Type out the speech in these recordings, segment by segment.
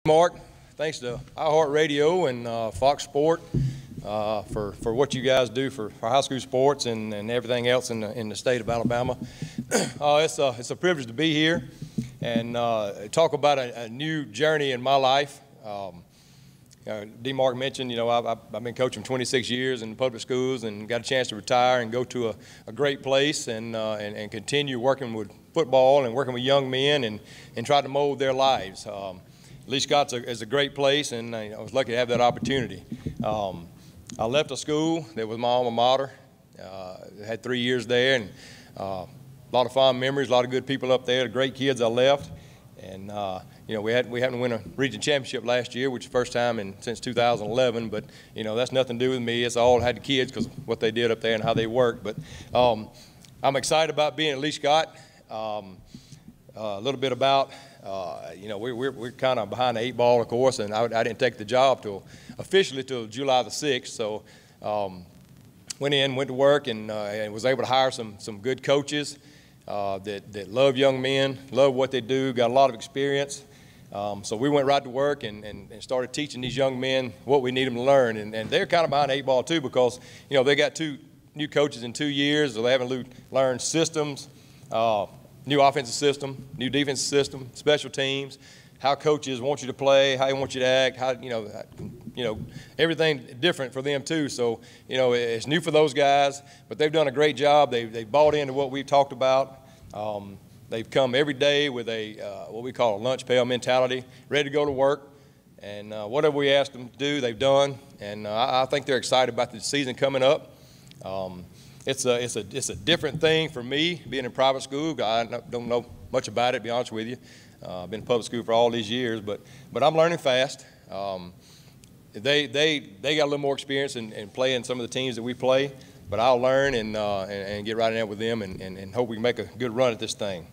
Mark, thanks to iHeartRadio and Fox Sport for what you guys do for high school sports and everything else in the state of Alabama. It's a privilege to be here and talk about a new journey in my life. D. Mark mentioned, I've been coaching 26 years in public schools and got a chance to retire and go to a great place and continue working with football and working with young men and try to mold their lives. Lee Scott's is a great place, and I was lucky to have that opportunity. I left a school that was my alma mater. Had 3 years there, and a lot of fond memories, a lot of good people up there, the great kids I left. And, we happened to win a region championship last year, which is the first time since 2011. But, that's nothing to do with me. It's all had the kids because of what they did up there and how they worked. But I'm excited about being at Lee Scott. A little bit about, we're kind of behind the 8 ball, of course, and I didn't take the job officially till July the 6th. So went to work and was able to hire some good coaches that love young men, love what they do, got a lot of experience. So we went right to work and started teaching these young men what we need them to learn. And they're kind of behind the 8 ball too because, they got 2 new coaches in 2 years, so they haven't learned systems, new offensive system, new defensive system, special teams, how coaches want you to play, how they want you to act, how everything different for them too. So it's new for those guys, but they've done a great job. They've bought into what we've talked about. They've come every day with what we call a lunch pail mentality, ready to go to work, and whatever we ask them to do, they've done. And I think they're excited about the season coming up. It's a different thing for me being in private school. I don't know much about it, to be honest with you. I've been in public school for all these years, but I'm learning fast. They got a little more experience in playing some of the teams that we play, but I'll learn and get right in there with them and hope we can make a good run at this thing.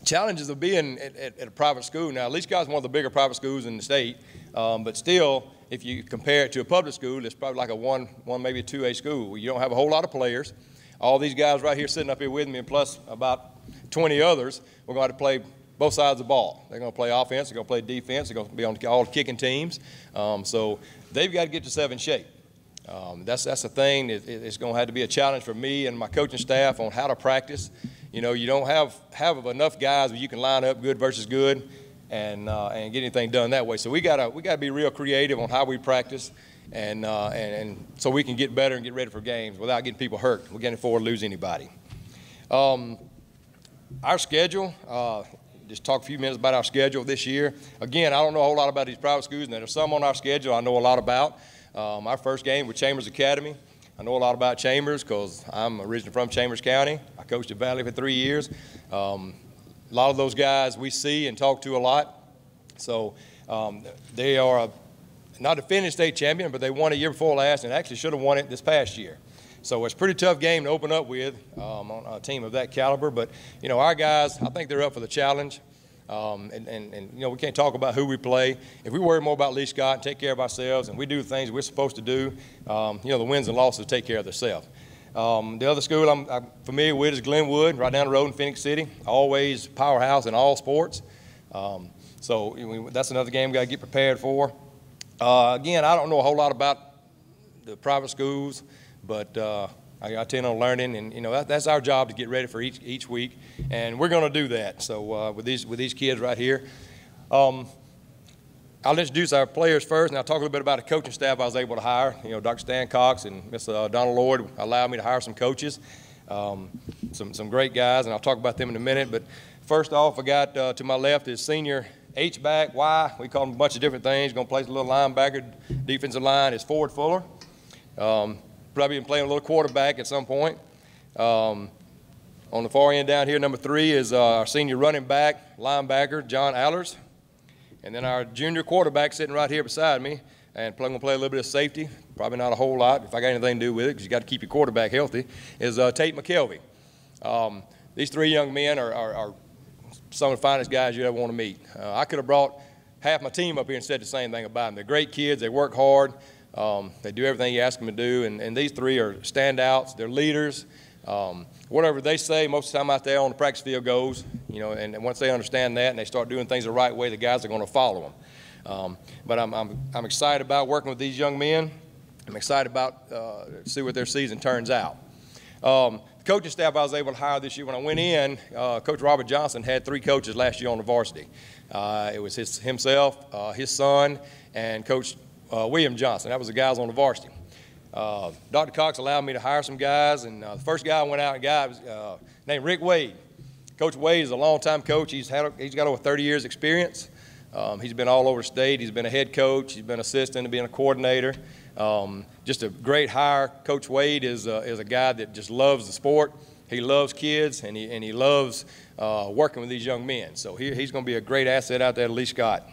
Challenges of being at a private school. Now, Lee Scott's one of the bigger private schools in the state, but still, if you compare it to a public school, it's probably like a one maybe a 2A school. You don't have a whole lot of players. All these guys right here sitting up here with me, and plus about 20 others, we're going to have to play both sides of the ball. They're going to play offense, they're going to play defense, they're going to be on all the kicking teams. So they've got to get themselves in shape. That's the thing. It's going to have to be a challenge for me and my coaching staff on how to practice. You don't have enough guys where you can line up good versus good and get anything done that way. So we gotta be real creative on how we practice and so we can get better and get ready for games without getting people hurt. We're getting forward to lose anybody. Our schedule, just talk a few minutes about our schedule this year. Again, I don't know a whole lot about these private schools, and there's some on our schedule I know a lot about. Our first game with Chambers Academy. I know a lot about Chambers because I'm originally from Chambers County. I coached at Valley for 3 years. A lot of those guys we see and talk to a lot. So they are not a defending state champion, but they won a year before last and actually should have won it this past year. So it's a pretty tough game to open up with on a team of that caliber. But, our guys, I think they're up for the challenge. We can't talk about who we play. If we worry more about Lee Scott and take care of ourselves and we do the things we're supposed to do, the wins and losses take care of themselves. The other school I'm familiar with is Glenwood, right down the road in Phoenix City. Always powerhouse in all sports. So that's another game we got to get prepared for. Again, I don't know a whole lot about the private schools, but I tend on learning, and that's our job to get ready for each week, and we're going to do that. So with these kids right here, I'll introduce our players first, and I'll talk a little bit about the coaching staff I was able to hire. Dr. Stan Cox and Miss Donald Lloyd allowed me to hire some coaches, some great guys, and I'll talk about them in a minute. But first off, I got to my left is senior H-back, Y. We call him a bunch of different things. Going to play a little linebacker, defensive line is Ford Fuller. Probably been playing a little quarterback at some point. On the far end down here, number 3 is our senior running back, linebacker, John Allers. And then our junior quarterback sitting right here beside me, and going to play a little bit of safety, probably not a whole lot if I got anything to do with it because you got to keep your quarterback healthy, is Tate Mckelvey. These 3 young men are some of the finest guys you ever want to meet. I could have brought half my team up here and said the same thing about them. They're great kids. They work hard. They do everything you ask them to do, and these 3 are standouts. They're leaders. whatever they say most of the time out there on the practice field goes, and once they understand that and they start doing things the right way, the guys are going to follow them. But I'm excited about working with these young men. I'm excited about to see what their season turns out. The coaching staff I was able to hire this year, when I went in, Coach Robert Johnson had 3 coaches last year on the varsity. It was himself, his son, and Coach William Johnson. That was the guys on the varsity. Dr. Cox allowed me to hire some guys, and the first guy I went out and got was named Rick Wade. Coach Wade is a longtime coach. He's got over 30 years experience. He's been all over the state. He's been a head coach. He's been assistant to being a coordinator. Just a great hire. Coach Wade is a guy that just loves the sport. He loves kids, and he loves working with these young men. So he's going to be a great asset out there at Lee Scott.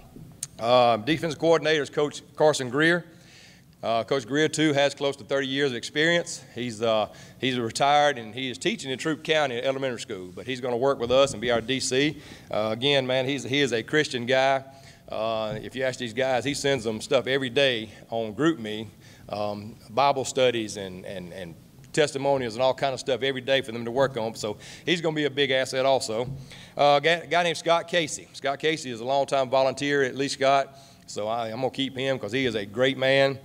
Defensive coordinator is Coach Carson Greer. Coach Greer, too, has close to 30 years of experience. He's retired, and he is teaching in Troup County Elementary School, but he's going to work with us and be our DC. Again, man, he is a Christian guy. If you ask these guys, he sends them stuff every day on GroupMe, Bible studies and testimonials and all kind of stuff every day for them to work on. So he's going to be a big asset also. A guy named Scott Casey. Scott Casey is a longtime volunteer at Lee Scott. So I'm going to keep him because he is a great man.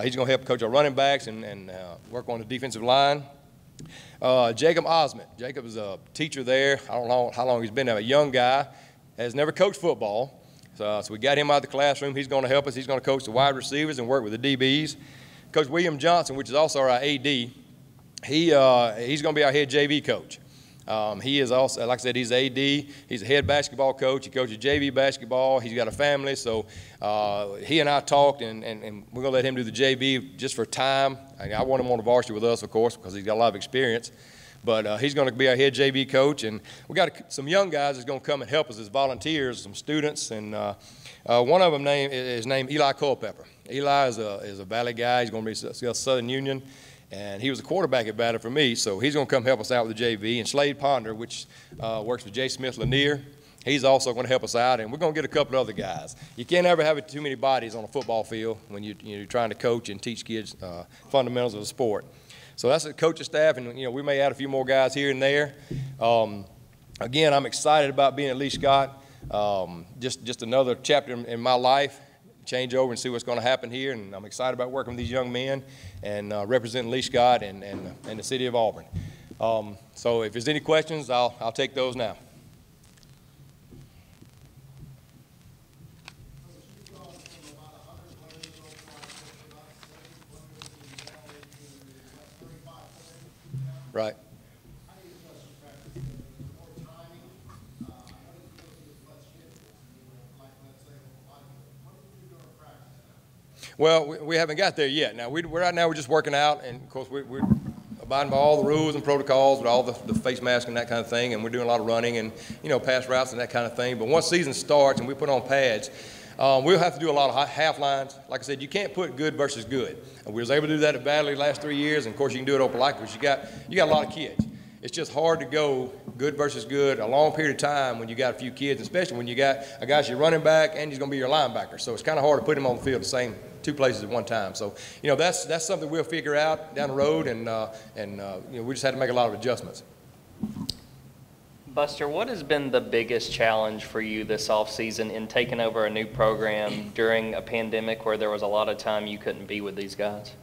He's going to help coach our running backs and work on the defensive line. Jacob Osment. Jacob is a teacher there. I don't know how long he's been there. A young guy, has never coached football. So we got him out of the classroom. He's going to help us. He's going to coach the wide receivers and work with the DBs. Coach William Johnson, which is also our AD, he's going to be our head JV coach. He is also, like I said, he's AD. He's a head basketball coach. He coaches JV basketball. He's got a family. So he and I talked, and we're going to let him do the JV just for time. I want him on the varsity with us, of course, because he's got a lot of experience. But he's going to be our head JV coach. And we got some young guys that's going to come and help us as volunteers, some students. And one of them is named Eli Culpepper. Eli is a Valley guy. He's going to be Southern Union. And he was a quarterback at Batter for me, so he's going to come help us out with the JV. And Slade Ponder, which works with J. Smith Lanier, he's also going to help us out. And we're going to get a couple of other guys. You can't ever have too many bodies on a football field when you're trying to coach and teach kids fundamentals of the sport. So that's the coaching staff, and we may add a few more guys here and there. Again, I'm excited about being at Lee Scott. Just another chapter in my life. Change over and see what's going to happen here, and I'm excited about working with these young men and representing Lee Scott and the city of Auburn. So if there's any questions, I'll take those now. Right. Well, we haven't got there yet. Now, right now we're just working out, and of course we're abiding by all the rules and protocols with all the face mask and that kind of thing, and we're doing a lot of running and pass routes and that kind of thing. But once season starts and we put on pads, we'll have to do a lot of half lines. Like I said, you can't put good versus good. And we was able to do that at Valley the last 3 years, and of course you can do it at Opelika because you got a lot of kids. It's just hard to go good versus good a long period of time when you got a few kids, especially when you got a guy's your running back and he's going to be your linebacker. So it's kind of hard to put him on the field the same two places at one time. So that's something we'll figure out down the road, and we just had to make a lot of adjustments. Buster, what has been the biggest challenge for you this offseason in taking over a new program during a pandemic where there was a lot of time you couldn't be with these guys?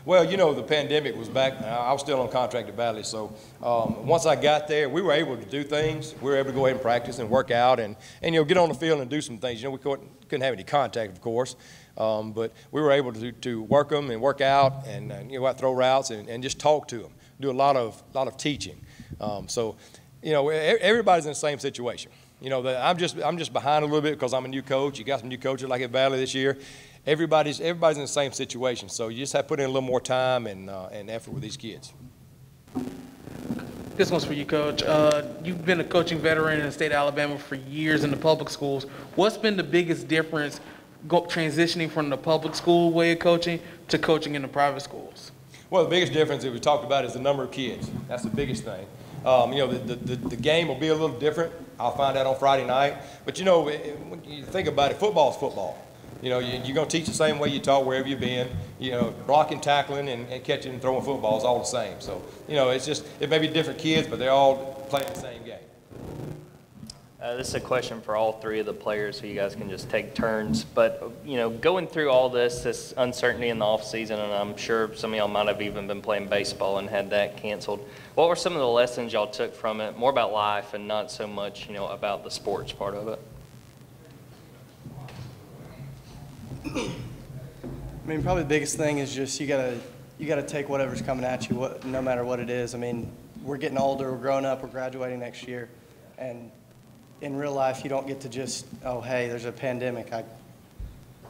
Well, the pandemic was back. I was still on contract at Valley, so once I got there, we were able to do things. We were able to go ahead and practice and work out and get on the field and do some things. We couldn't have any contact, of course, but we were able to work them and work out and out throw routes and just talk to them, do a lot of teaching. So everybody's in the same situation. I'm just behind a little bit because I'm a new coach. You got some new coaches like at Valley this year. Everybody's in the same situation, so you just have to put in a little more time and effort with these kids. This one's for you, Coach. You've been a coaching veteran in the state of Alabama for years in the public schools. What's been the biggest difference transitioning from the public school way of coaching to coaching in the private schools? Well, the biggest difference that we talked about is the number of kids. That's the biggest thing. The game will be a little different. I'll find out on Friday night. But, when you think about it, football is football. You know, you're going to teach the same way you taught wherever you've been. You know, blocking, tackling, and catching and throwing football is all the same. So, you know, it's just, it may be different kids, but they're all playing the same game. This is a question for all three of the players, so you guys can just take turns. But, you know, going through all this uncertainty in the offseason, and I'm sure some of y'all might have even been playing baseball and had that canceled. What were some of the lessons y'all took from it, more about life and not so much, you know, about the sports part of it? I mean, probably the biggest thing is just you gotta take whatever's coming at you, no matter what it is. I mean, we're getting older, we're growing up, we're graduating next year, and in real life, you don't get to just, oh, hey, there's a pandemic, I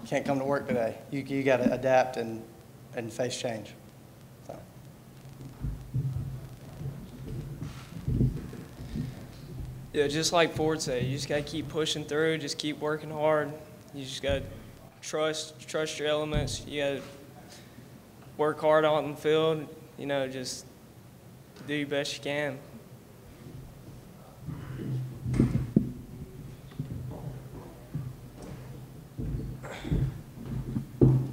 can't come to work today. You got to adapt and face change. So. Yeah, just like Ford said, you just got to keep pushing through, just keep working hard. You just got to trust your elements. You got to work hard out in the field, you know, just do your best you can.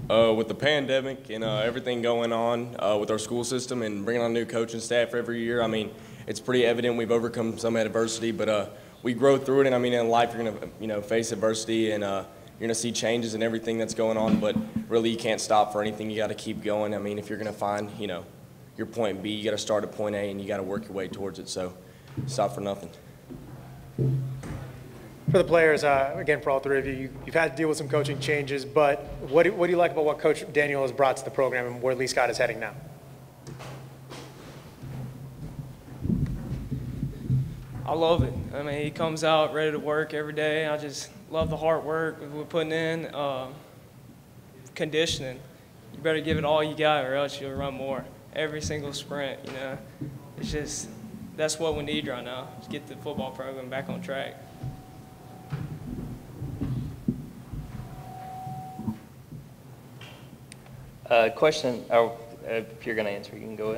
With the pandemic and everything going on with our school system and bringing on new coaching staff every year, I mean, it's pretty evident we've overcome some adversity, but we grow through it. And I mean, in life, you're going to, you know, face adversity and you're going to see changes in everything that's going on, but really you can't stop for anything. You got to keep going. I mean, if you're going to find, you know, your point B, you got to start at point A and you got to work your way towards it. So stop for nothing. For the players, again, for all three of you, you've had to deal with some coaching changes, but what do you like about what Coach Daniel has brought to the program and where Lee Scott is heading now? I love it. I mean, he comes out ready to work every day. I just love the hard work we're putting in. Conditioning, you better give it all you got or else you'll run more. Every single sprint, you know. It's just, that's what we need right now, to get the football program back on track. Question, if you're going to answer, you can go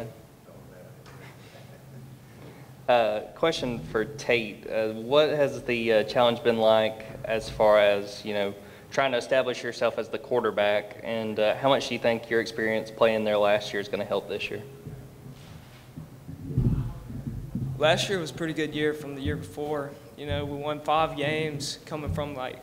ahead. Question for Tate. What has the challenge been like as far as, you know, trying to establish yourself as the quarterback, and how much do you think your experience playing there last year is going to help this year? Last year was a pretty good year from the year before. You know, we won 5 games coming from like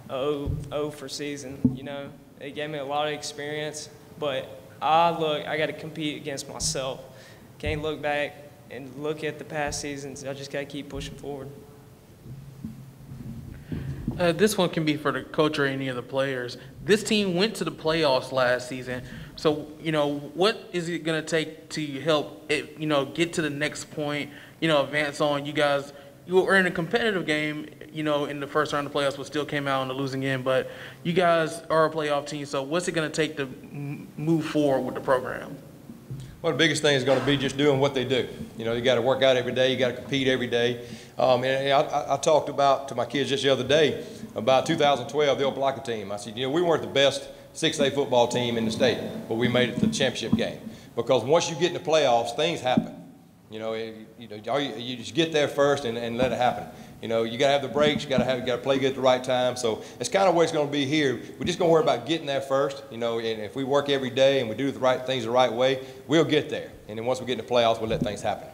0 for season, you know. It gave me a lot of experience, but I got to compete against myself. Can't look back and look at the past seasons. I just got to keep pushing forward. This one can be for the coach or any of the players. This team went to the playoffs last season. So, you know, what is it going to take to help it, you know, get to the next point, you know, advance on? You guys, you were in a competitive game, you know, in the first round of the playoffs, but still came out on the losing end. But you guys are a playoff team, so what's it going to take to move forward with the program? Well, the biggest thing is going to be just doing what they do. You know, you got to work out every day. You got to compete every day. And I talked to my kids just the other day about 2012, the Opelika team. I said, you know, we weren't the best 6A football team in the state, but we made it to the championship game. Because once you get in the playoffs, things happen. You know, you just get there first and let it happen. You know, you got to have the breaks. You got to play good at the right time. So it's kind of what it's going to be here. We're just going to worry about getting there first. You know, and if we work every day and we do the right things the right way, we'll get there. And then once we get in the playoffs, we'll let things happen.